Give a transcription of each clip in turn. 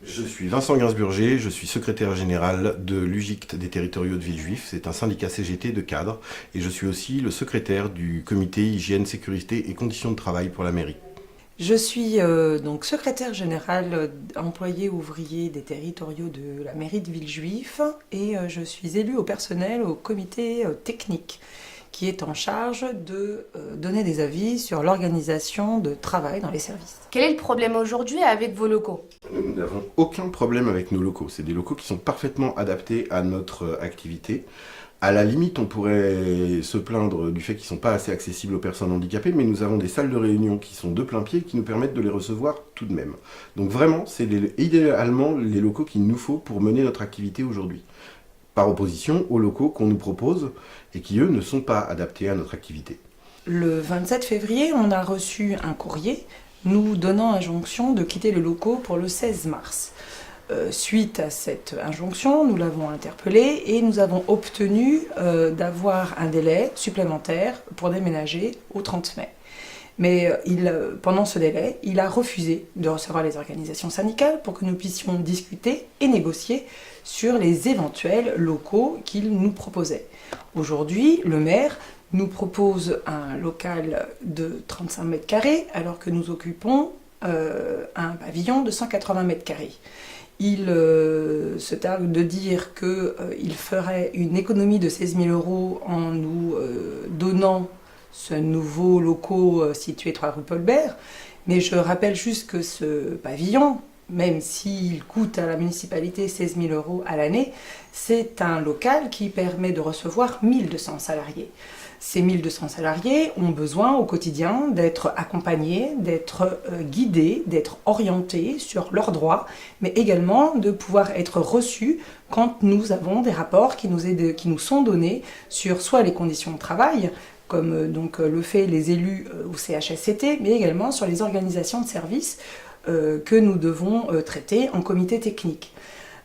Je suis Vincent Gainsburger, je suis secrétaire général de l'UGICT des territoriaux de Villejuif. C'est un syndicat CGT de cadres et je suis aussi le secrétaire du comité hygiène, sécurité et conditions de travail pour la mairie. Je suis donc secrétaire générale employé ouvrier des territoriaux de la mairie de Villejuif et je suis élue au personnel au comité technique qui est en charge de donner des avis sur l'organisation de travail dans les services. Quel est le problème aujourd'hui avec vos locaux? Nous n'avons aucun problème avec nos locaux. C'est des locaux qui sont parfaitement adaptés à notre activité. À la limite, on pourrait se plaindre du fait qu'ils ne sont pas assez accessibles aux personnes handicapées, mais nous avons des salles de réunion qui sont de plein pied et qui nous permettent de les recevoir tout de même. Donc vraiment, c'est idéalement les locaux qu'il nous faut pour mener notre activité aujourd'hui. Par opposition aux locaux qu'on nous propose et qui, eux, ne sont pas adaptés à notre activité. Le 27 février, on a reçu un courrier nous donnant injonction de quitter les locaux pour le 16 mars. Suite à cette injonction, nous l'avons interpellé et nous avons obtenu d'avoir un délai supplémentaire pour déménager au 30 mai. Mais pendant ce délai, il a refusé de recevoir les organisations syndicales pour que nous puissions discuter et négocier sur les éventuels locaux qu'il nous proposait. Aujourd'hui, le maire nous propose un local de 35 mètres carrés alors que nous occupons un pavillon de 180 mètres carrés. Il se targue de dire qu'il ferait une économie de 16 000 € en nous donnant ce nouveau local situé 3 rue Paul Bert. Mais je rappelle juste que ce pavillon, même s'il coûte à la municipalité 16 000 € à l'année, c'est un local qui permet de recevoir 1200 salariés. Ces 1200 salariés ont besoin au quotidien d'être accompagnés, d'être guidés, d'être orientés sur leurs droits, mais également de pouvoir être reçus quand nous avons des rapports qui nous sont donnés sur soit les conditions de travail, comme donc le fait les élus au CHSCT, mais également sur les organisations de services que nous devons traiter en comité technique.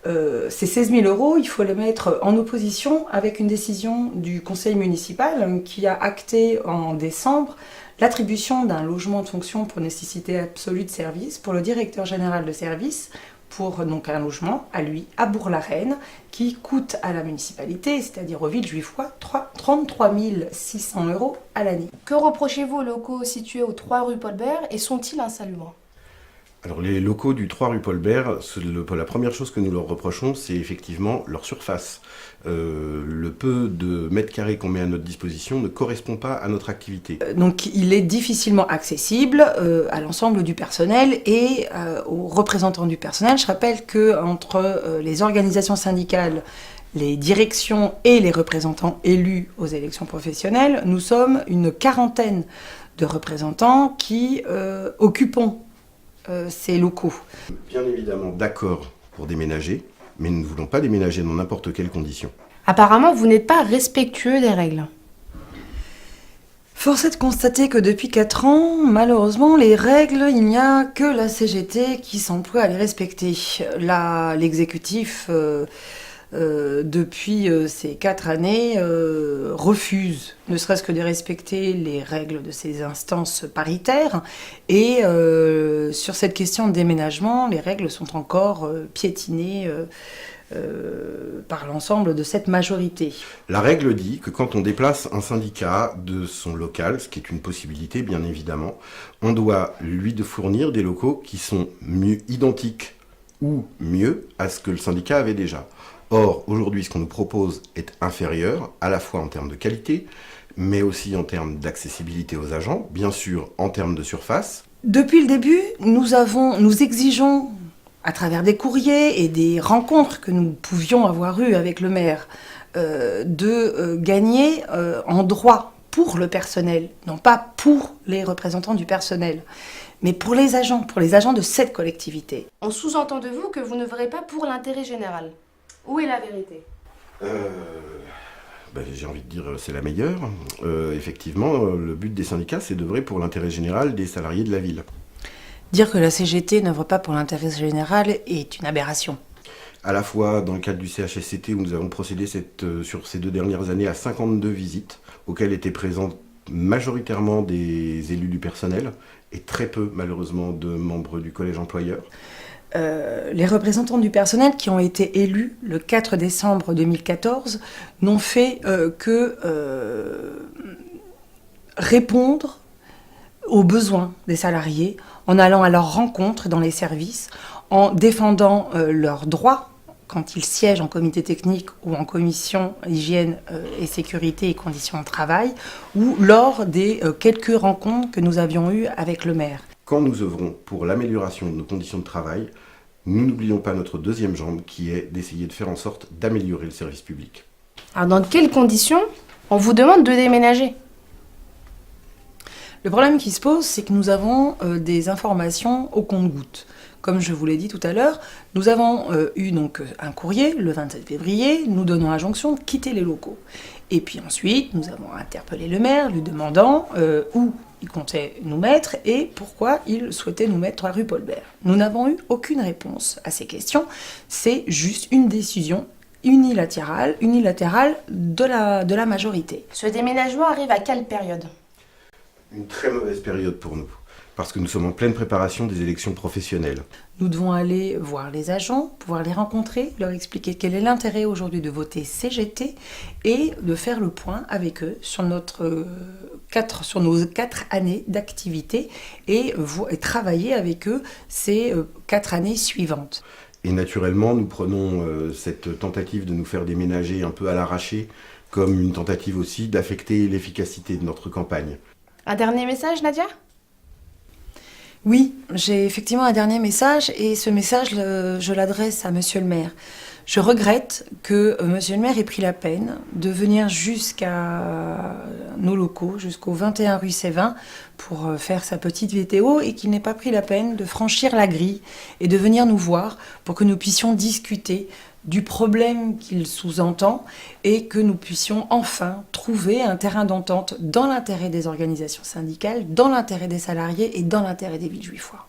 Ces 16 000 €, il faut les mettre en opposition avec une décision du conseil municipal qui a acté en décembre l'attribution d'un logement de fonction pour nécessité absolue de service pour le directeur général de service, pour donc un logement à lui, à Bourg-la-Reine, qui coûte à la municipalité, c'est-à-dire aux Villejuifois, 33 600 € à l'année. Que reprochez-vous aux locaux situés aux 3 rue Paul Bert et sont-ils insalubres? Alors les locaux du 3 rue Paul Bert, la première chose que nous leur reprochons, c'est effectivement leur surface. Le peu de mètres carrés qu'on met à notre disposition ne correspond pas à notre activité. Donc il est difficilement accessible à l'ensemble du personnel et aux représentants du personnel. Je rappelle qu'entre les organisations syndicales, les directions et les représentants élus aux élections professionnelles, nous sommes une quarantaine de représentants qui occupons ces locaux. Bien évidemment d'accord pour déménager, mais nous ne voulons pas déménager dans n'importe quelles conditions. Apparemment, vous n'êtes pas respectueux des règles. Force est de constater que depuis 4 ans, malheureusement, les règles, il n'y a que la CGT qui s'emploie à les respecter. Là, l'exécutif, depuis ces 4 années, refuse ne serait-ce que de respecter les règles de ces instances paritaires. Et sur cette question de déménagement, les règles sont encore piétinées par l'ensemble de cette majorité. La règle dit que quand on déplace un syndicat de son local, ce qui est une possibilité bien évidemment, on doit lui fournir des locaux qui sont identiques ou mieux à ce que le syndicat avait déjà. Or, aujourd'hui, ce qu'on nous propose est inférieur, à la fois en termes de qualité, mais aussi en termes d'accessibilité aux agents, bien sûr en termes de surface. Depuis le début, nous exigeons, à travers des courriers et des rencontres que nous pouvions avoir eues avec le maire, de gagner en droit pour le personnel, non pas pour les représentants du personnel, mais pour les agents de cette collectivité. On sous-entend de vous que vous ne verrez pas pour l'intérêt général. Où est la vérité? J'ai envie de dire c'est la meilleure. Effectivement, le but des syndicats, c'est d'œuvrer pour l'intérêt général des salariés de la ville. Dire que la CGT n'œuvre pas pour l'intérêt général est une aberration. À la fois dans le cadre du CHSCT où nous avons procédé sur ces 2 dernières années à 52 visites, auxquelles étaient présents majoritairement des élus du personnel et très peu malheureusement de membres du collège employeur. les représentants du personnel qui ont été élus le 4 décembre 2014 n'ont fait que répondre aux besoins des salariés en allant à leur rencontre dans les services, en défendant leurs droits quand ils siègent en comité technique ou en commission hygiène et sécurité et conditions de travail, ou lors des quelques rencontres que nous avions eues avec le maire. Quand nous œuvrons pour l'amélioration de nos conditions de travail, nous n'oublions pas notre deuxième jambe qui est d'essayer de faire en sorte d'améliorer le service public. Alors dans quelles conditions on vous demande de déménager? Le problème qui se pose, c'est que nous avons des informations au compte-gouttes. Comme je vous l'ai dit tout à l'heure, nous avons eu donc un courrier le 27 février nous donnant l'injonction de quitter les locaux. Et puis ensuite, nous avons interpellé le maire lui demandant où il comptait nous mettre et pourquoi il souhaitait nous mettre à rue Paul-Bert. Nous n'avons eu aucune réponse à ces questions. C'est juste une décision unilatérale de la majorité. Ce déménagement arrive à quelle période? Une très mauvaise période pour nous, parce que nous sommes en pleine préparation des élections professionnelles. Nous devons aller voir les agents, pouvoir les rencontrer, leur expliquer quel est l'intérêt aujourd'hui de voter CGT et de faire le point avec eux sur nos 4 années d'activité et travailler avec eux ces 4 années suivantes. Et naturellement, nous prenons cette tentative de nous faire déménager un peu à l'arraché comme une tentative aussi d'affecter l'efficacité de notre campagne. Un dernier message, Nadia? Oui, j'ai effectivement un dernier message et ce message, je l'adresse à Monsieur le maire. Je regrette que Monsieur le maire ait pris la peine de venir jusqu'à nos locaux, jusqu'au 21 rue Sévin, pour faire sa petite vidéo et qu'il n'ait pas pris la peine de franchir la grille et de venir nous voir pour que nous puissions discuter du problème qu'il sous-entend et que nous puissions enfin trouver un terrain d'entente dans l'intérêt des organisations syndicales, dans l'intérêt des salariés et dans l'intérêt des Villejuifois.